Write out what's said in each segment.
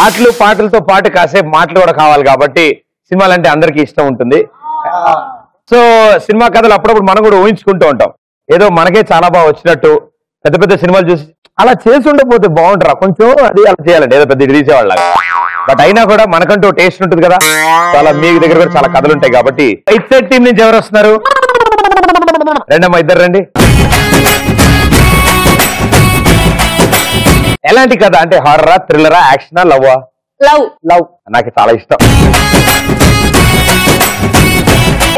ఆటలు పాటలతో పాటు కాసేపు మాటలు కూడా కావాలి కాబట్టి సినిమాలు అంటే అందరికీ ఇష్టం ఉంటుంది. సో సినిమా కథలు అప్పుడప్పుడు మనం కూడా ఊహించుకుంటూ ఉంటాం. ఏదో మనకే చాలా బాగా వచ్చినట్టు పెద్ద పెద్ద సినిమాలు చూసి అలా చేసి ఉండకపోతే బాగుంటారా కొంచెం అది అలా చేయాలండి, ఏదో పెద్ద ఇది తీసేవాళ్ళగా. బట్ అయినా కూడా మనకంటూ టేస్ట్ ఉంటుంది కదా. చాలా మీ దగ్గర కూడా చాలా కథలు ఉంటాయి కాబట్టి. రైట్ సైడ్ టీం నుంచి ఎవరు వస్తున్నారు? రెండమ్మా, ఇద్దరు రండి. ఎలాంటి కథ అంటే హారరా, థ్రిల్లరా, యాక్షనా, లవ్వా? లవ్. లవ్ నాకు చాలా ఇష్టం.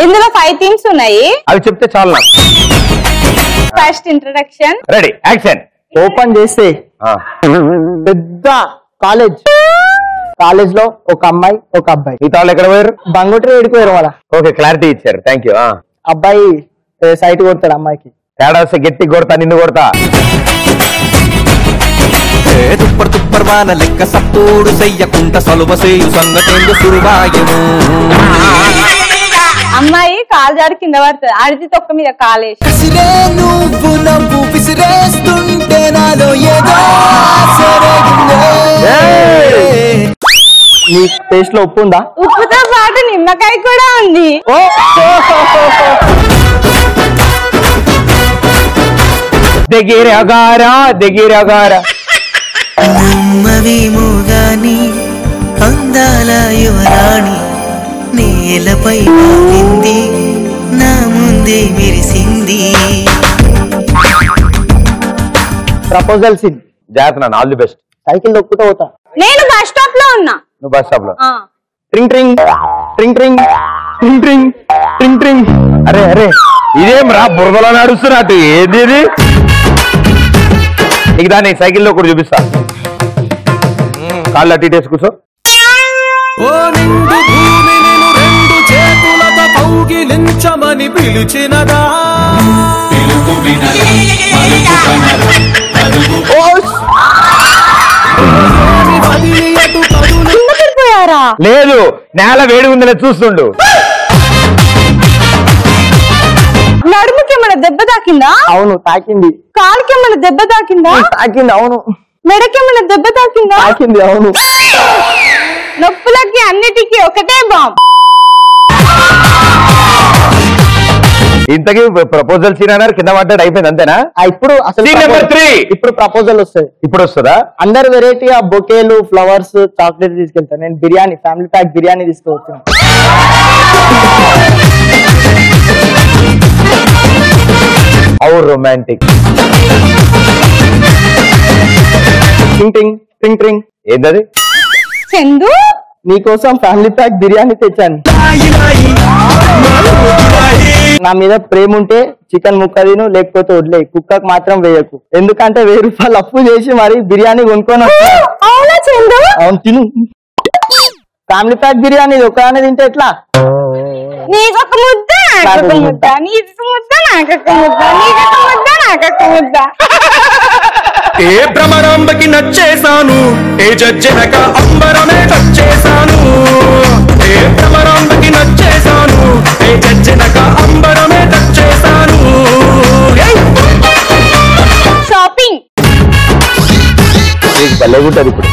ఇందులో 5 థీమ్స్ ఉన్నాయి. అవి చెప్తే చాలు నాకు. First introduction. Ready, action. Open చేస్తే పెద్ద కాలేజ్ లో ఒక అమ్మాయి ఒక అబ్బాయి. ఈ తాళ్ళు ఎక్కడ పోయారు? బంగోటరీ ఏడిపోయారు వాళ్ళ. ఓకే, క్లారిటీ ఇచ్చారు, థ్యాంక్ యూ. అబ్బాయి సైట్ కొడతాడు అమ్మాయికి. తేడా వస్తే గట్టి కొడతా, నిన్ను కొడతా. తుప్పర్ తుప్పర్ వాన లెక్క సప్పుడు చెయ్యకుంట సలువ సేయు సంగతేందు సురువాయము. అమ్మాయి కాలు జారి కింద పడుతుంది, ఆడితే తొక్క మీద కాలేసి. నువ్వు నవ్వు విసిరేస్తుంటే నాలో ఏదో నీ టేస్ట్ లో ఉప్పు ఉందా? ఉప్పుతో పాటు నిమ్మకాయ కూడా ఉంది. దగ్గర నమ్మవేమోగాని అందాల యువరాణి నేలపై వాలింది నా ముందే మెరిసింది. Proposal scene. జాగ్రత్త నాన్న, ఆల్ ది బెస్ట్. సైకిల్ దొక్కుతూ పోతా. నేను బస్ స్టాప్ లో ఉన్నా. నువ్వు బస్ స్టాప్ లో. ట్రింగ్ ట్రింగ్ ట్రింగ్ ట్రింగ్ ట్రింగ్ ట్రింగ్ ట్రింగ్ ట్రింగ్. అరే అరే, ఇదేం రా బురదలో నడుస్తున్నట్టు, ఏది ఇది? నీకు దాన్ని సైకిల్లో కూడా చూపిస్తా. కాళ్ళు అట్టి వేసి కూర్చో. ఓ నిండు భూమి నిన్ను రెండు చేతులతో కౌగిలించమని పిలిచినదా. లేదు, నేల వేడి ఉందని చూస్తుండు. నడుముకి ఏమైనా దెబ్బ తాకిందా? అవును తాకింది. కాలుకి ఏమైనా దెబ్బ తాకిందా? తాకింది. అవును. మెడకి ఏమైనా దెబ్బ తాకిందా? తాకింది. అవును. నొప్పులకి అన్నిటికీ ఒకటే బాంబ్. ఇంతకీ ప్రపోజల్ సీన్ అన్నారు, కింద పడ్డాడు, అయిపోయింది అంతేనా? ఇప్పుడు అసలు సీన్ నెంబర్ 3. ఇప్పుడు ప్రపోజల్ వస్తుంది. ఇప్పుడు వస్తుందా? అందరు వెరైటీ ఆ బొకేలు, ఫ్లవర్స్, చాక్లెట్ తీసుకెళ్తాను. నేను బిర్యానీ, ఫ్యామిలీ ప్యాక్ బిర్యానీ తీసుకువచ్చాను. How romantic. టింగ్ టింగ్ టింగ్ టింగ్. ఏంటది? చందు, నీకోసం ఫ్యామిలీ ప్యాక్ బిర్యానీ తెచ్చాను. నా మీద ప్రేమ ఉంటే చికెన్ ముక్క తిను, లేకపోతే వదిలే, కుక్కకు మాత్రం వేయకు. ఎందుకంటే 1000 రూపాయలు అప్పు చేసి మరి బిర్యానీ కొనుక్కొని వస్తా. అవునా చందు? అవును, తిను. ఫ్యామిలీ ప్యాక్ బిర్యానీ ఒకదానే తింటే ఎట్లా? నీకొక ముద్ద, నాకొక ముద్ద, నీకొక ముద్ద, నాకొక ముద్ద, నీకొక ముద్ద, నాకొక ముద్ద. ఏ భ్రమరాంబకి నచ్చేసాను, ఏ జజ్జనక అంబరమే టచ్చేసాను. ఏ భ్రమరాంబకి నచ్చేసాను, ఏ జజ్జనక అంబరమే టచ్చేసాను. షాపింగ్. భలేగుంటది. ఇప్పుడు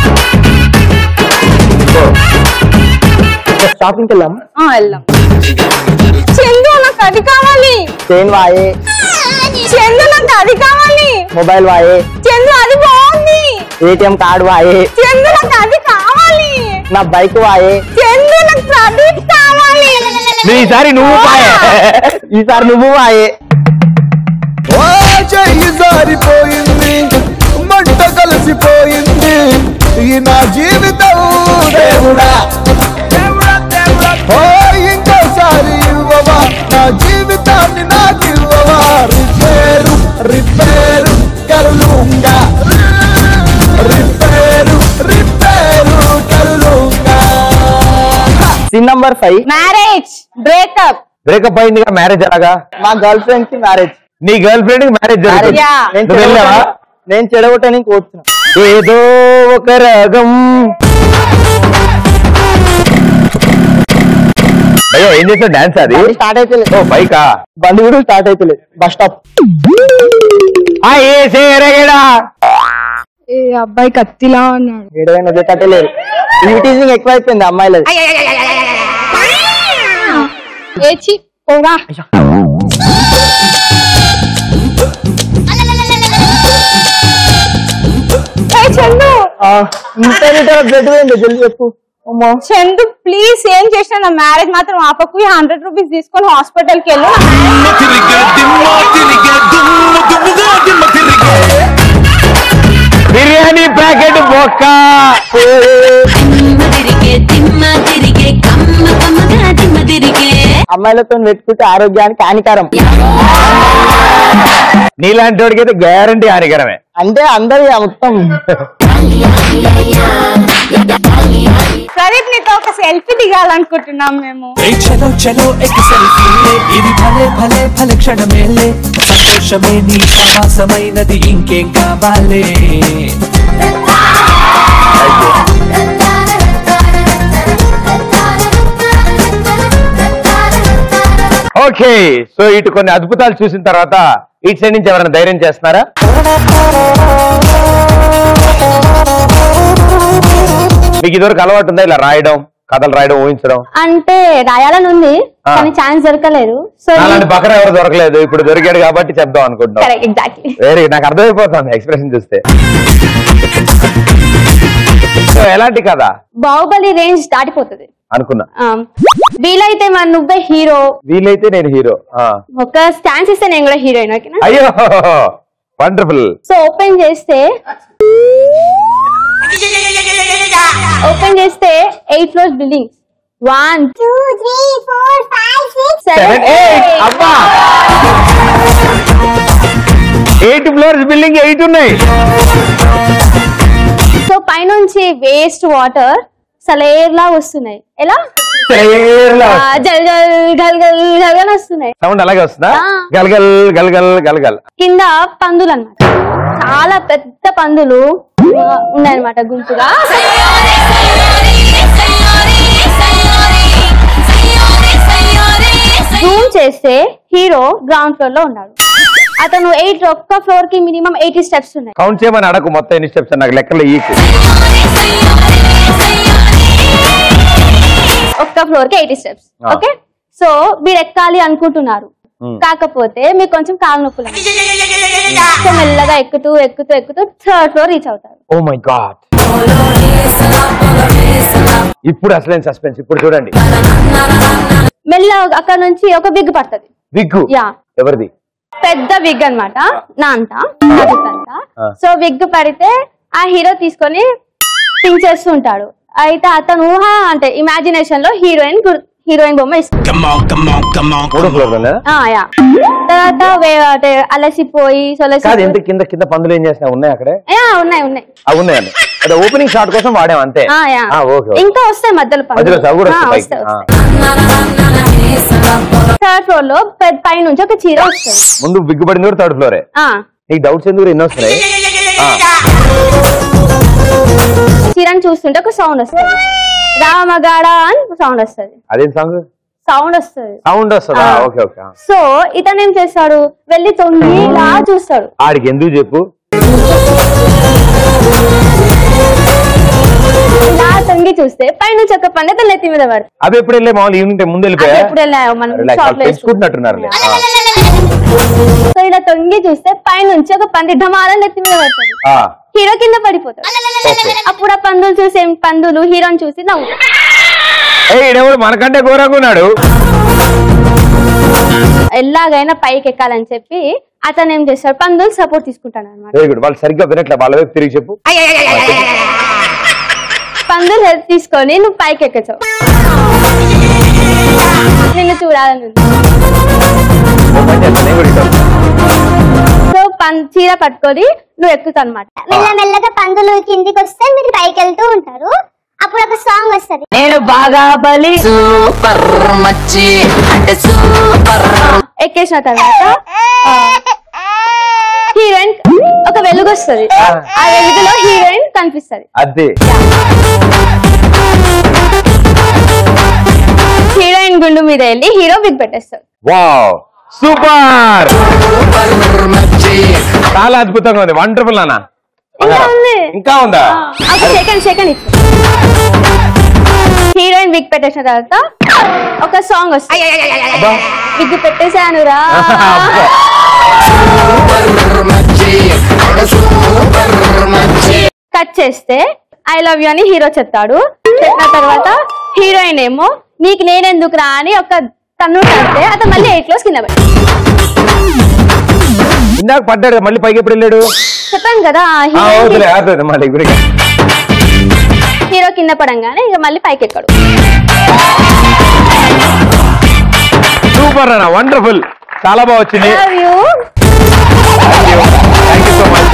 షాపింగ్కి వెళ్దాం. వెళ్దాం. చందు, నాకు అది కావాలి. చైన్ వాయే. చందు, నాకు అది కావాలి. మొబైల్ వాయే. చందు, అది బాగుంది. ATM card వాయే. చందు, నాకు అది కావాలి. నా బైక్ వాయే. చందు, నాకు ప్రదీప్ కావాలి. ఈసారి నువ్వు ఈసారి నువ్వు వాయే. చెయ్యి జారిపోయింది, మంట కలిసిపోయింది, ఈ నా జీవితం దేవుడా. ఇంకోసారి ఇవ్వవా నా జీవితాన్ని, నాకు ఇవ్వవా. రిపేరు రిపేరు కరులుంగా, రిపేరు రిపేరు కరులుంగా. Scene number 5. Marriage breakup. Breakup అయిందిగా, మ్యారేజ్ ఎలాగా? మా గర్ల్ ఫ్రెండ్ కి మ్యారేజ్. నీ గర్ల్ ఫ్రెండ్ కి మ్యారేజ్ జరిగింది. నేను చెడగొట్టడానికి కూర్చున్నా. ఏదో ఒక రాగం. అయ్యో, ఏం చేసావు? డాన్స్ అది స్టార్ట్ అయితే ఓ బైకా? బండి కూడా స్టార్ట్ అయితే బస్ స్టాప్. అబ్బాయి కత్తిలా ఉన్నాడు. ఏడైనా లేదు. టీజింగ్ ఎక్కువైపోయింది అమ్మాయిలది. ఏచి పోగా చందు బ్లడ్ పోయింది జల్దీ చెప్పు. చందు ప్లీజ్ ఏం చేసినా నా మ్యారేజ్ మాత్రం ఆపకు. 100 రూపీస్ తీసుకొని హాస్పిటల్ కి వెళ్ళు. బిర్యానీ ప్యాకెట్ బొక్క అమ్మాయిలతో పెట్టుకుంటే ఆరోగ్యానికి హానికరం. నీలాంటి వాడికి అయితే గ్యారంటీ హానికరమే. అంటే అందరు మొత్తం. ప్రదీప్ నీతో ఒక సెల్ఫీ దిగాలనుకుంటున్నాం మేము. చలో చలో ఎక్ సెల్ఫీ ఇది భలే భలే భలే క్షణమేలే సంతోషమే నీ సమాసమైనది ఇంకేం కావాలే. ఓకే సో ఇటు కొన్ని అద్భుతాలు చూసిన తర్వాత ఇటు సైడ్ నుంచి ఎవరైనా ధైర్యం చేస్తున్నారా? మీకు ఇదివరకు అలవాటు ఉందా ఇలా రాయడం, కథలు రాయడం, ఊహించడం? అంటే రాయాలని ఉంది కానీ ఛాన్స్ దొరకలేదు. సో అలాంటి పక్కన ఎవరు దొరకలేదు, ఇప్పుడు దొరికాడు కాబట్టి చెప్దాం అనుకుంటున్నాం. ఎగ్జాక్ట్లీ వెరీ నాకు అర్థమైపోతుంది ఎక్స్ప్రెషన్ చూస్తే. సో ఎలాంటి కథ? బాహుబలి రేంజ్ దాటిపోతుంది అనుకున్నా. వీలైతే మరి నువ్వే హీరో, వీలైతే నేను హీరో. ఒక ఛాన్స్ ఇస్తే నేను కూడా హీరోయిన్. ఓకేనా? అయ్యో వండర్ఫుల్. సో ఓపెన్ చేస్తే 8 ఫ్లోర్స్ బిల్డింగ్. 1 2 3 4 5 6 7 8 అబ్బా 8 ఫ్లోర్స్ బిల్డింగ్ 8 ఉన్నాయి. సో పైనుంచి వేస్ట్ వాటర్ సలేర్లా వస్తున్నాయి. ఎలా? జల్ జల్ గల్ గల్ గల్ వస్తున్నాయి. సౌండ్ అలాగే వస్తుందా? గల్గల్ గల్గల్ గల్గల్. కింద పందులు అన్నమాట, చాలా పెద్ద పందులు ఉన్నాయన్నమాట గుంపుగా. జూమ్ చేస్తే హీరో గ్రౌండ్ ఫ్లోర్ లో ఉన్నాడు. అతను ఒక్క ఫ్లోర్ కి మినిమం 80 స్టెప్స్ ఉన్నాయి. కౌంట్ చేయమని అడగకు మొత్తం ఎన్ని స్టెప్స్ నాకు లెక్కలు ఈకు. ఒక్క ఫ్లోర్ కి 80 స్టెప్స్. ఓకే సో మీరు ఎక్కాలి అనుకుంటున్నారు, కాకపోతే మీకు కొంచెం కాలు నొప్పులు. సో మెల్లగా ఎక్కుతూ ఎక్కుతూ ఎక్కుతూ 3rd ఫ్లోర్ రీచ్ అవుతారు. ఓ మై గాడ్, ఇప్పుడు అసలైన సస్పెన్స్. ఇప్పుడు చూడండి, మెల్లగా అక్కడ నుంచి ఒక విగ్ పడుతుంది. విగ్గు? యా. ఎవరిది? పెద్ద విగ్ అన్నమాట, నా అంతా. సో విగ్ పడితే ఆ హీరో తీసుకొని థింక్ చేస్తూ ఉంటాడు. అయితే అతను ఊహ అంటే ఇమాజినేషన్ లో హీరోయిన్ బొమ్మ ఇస్తుంది. తర్వాత అలసిపోయి కింద కింద పందులు ఏం చేస్తా ఉన్నాయి అక్కడ? ఉన్నాయి ఉన్నాయి ఉన్నాయండి. ఓపెనింగ్ షాట్ కోసం వాడాం అంతే. ఇంకా వస్తాయి మధ్యలో పందులు. 3rd ఫ్లోర్ లో పై నుంచి ఒక చీర వస్తుంది. ముందు బిగ్గు పడింది కూడా 3rd ఫ్లోరే. నీకు డౌట్స్ ఎందుకు ఎన్ని వస్తున్నాయి? చీరని చూస్తుంటే ఒక సౌండ్ వస్తుంది, రామగాడ అని సౌండ్ వస్తుంది. అదేం సాంగ్? సౌండ్ వస్తుంది. సౌండ్ వస్తుందా? Okay okay. సో ఇతను ఏం చేస్తాడు, వెళ్ళి తొంగి ఇలా చూస్తాడు. ఆడికి ఎందుకు చెప్పు? ఇలా తొంగి చూస్తే పైనుంచి ఒక పండు అతను నెత్తి మీద పడుతుంది. అవి ఎప్పుడు వెళ్ళే మామూలు ఈవినింగ్ ముందు వెళ్ళిపోయా? ఎప్పుడు వెళ్ళావు మనం పెంచుకుంటున్నట్టున్నారు. సో ఇలా తొంగి చూస్తే పైనుంచి ఒక పంది ఢమాలని నెత్తి మీద పడుతుంది. హీరో కింద పడిపోతాడు. అప్పుడు ఆ పందులు చూసి పందులు హీరోని చూసి నవ్వు. మనకంటే ఘోరంగా ఉన్నాడు. ఎలాగైనా పైకి ఎక్కాలని చెప్పి అతను ఏం చేస్తాడు, పందులు సపోర్ట్ తీసుకుంటాడు అనమాట. Very good. వాళ్ళు సరిగ్గా వినట్లే, వాళ్ళ వైపు తిరిగి చెప్పు. పందులు హెల్ప్ తీసుకొని నువ్వు పైకి ఎక్కచావు, నిన్ను చూడాలని. సో చీర పట్టుకొని నువ్వు ఎక్కుతావు అనమాట. మెల్లమెల్లగా పందులు కిందికి వస్తే మీరు పైకి వెళ్తూ ఉంటారు. అప్పుడు ఒక సాంగ్ వస్తుంది, నేను బాగా బలి సూపర్ మచ్చి అంటే సూపర్. ఎక్కేసిన తర్వాత హీరోయిన్ ఒక వెలుగు వస్తుంది, ఆ వెలుగులో హీరోయిన్ కనిపిస్తుంది. అదే హీరోయిన్ గుండు మీద వెళ్ళి హీరో విగ్ పెట్టేస్తాడు. వావ్ సూపర్, చాలా అద్భుతంగా ఉంది. వండర్ఫుల్ అన్న, ఇంకా ఉంది. ఇంకా ఉందా? ఒక సెకండ్ ఇచ్చు. హీరోయిన్ విగ్ పెట్టేసిన తర్వాత ఒక సాంగ్ వస్తుంది. విగ్ పెట్టేశానురా కట్ చేస్తే ఐ లవ్ యూ అని హీరో చెప్తాడు. చెప్పిన తర్వాత హీరోయిన్ ఏమో నీకు నేనెందుకు రా అని ఒక తన్ను కడితే అతను మళ్ళీ 8 క్లాస్ కింద పడ్డాడు. ఇందాక పడ్డాడు, మళ్ళీ పైకి ఎప్పుడు వెళ్ళాడు? చెప్పాను కదా హీరో కింద పడంగానే ఇక మళ్ళీ పైకి ఎక్కాడు. సూపర్ అన్న, వండర్ఫుల్, చాలా బాగా వచ్చింది. Love you. Thank you so much.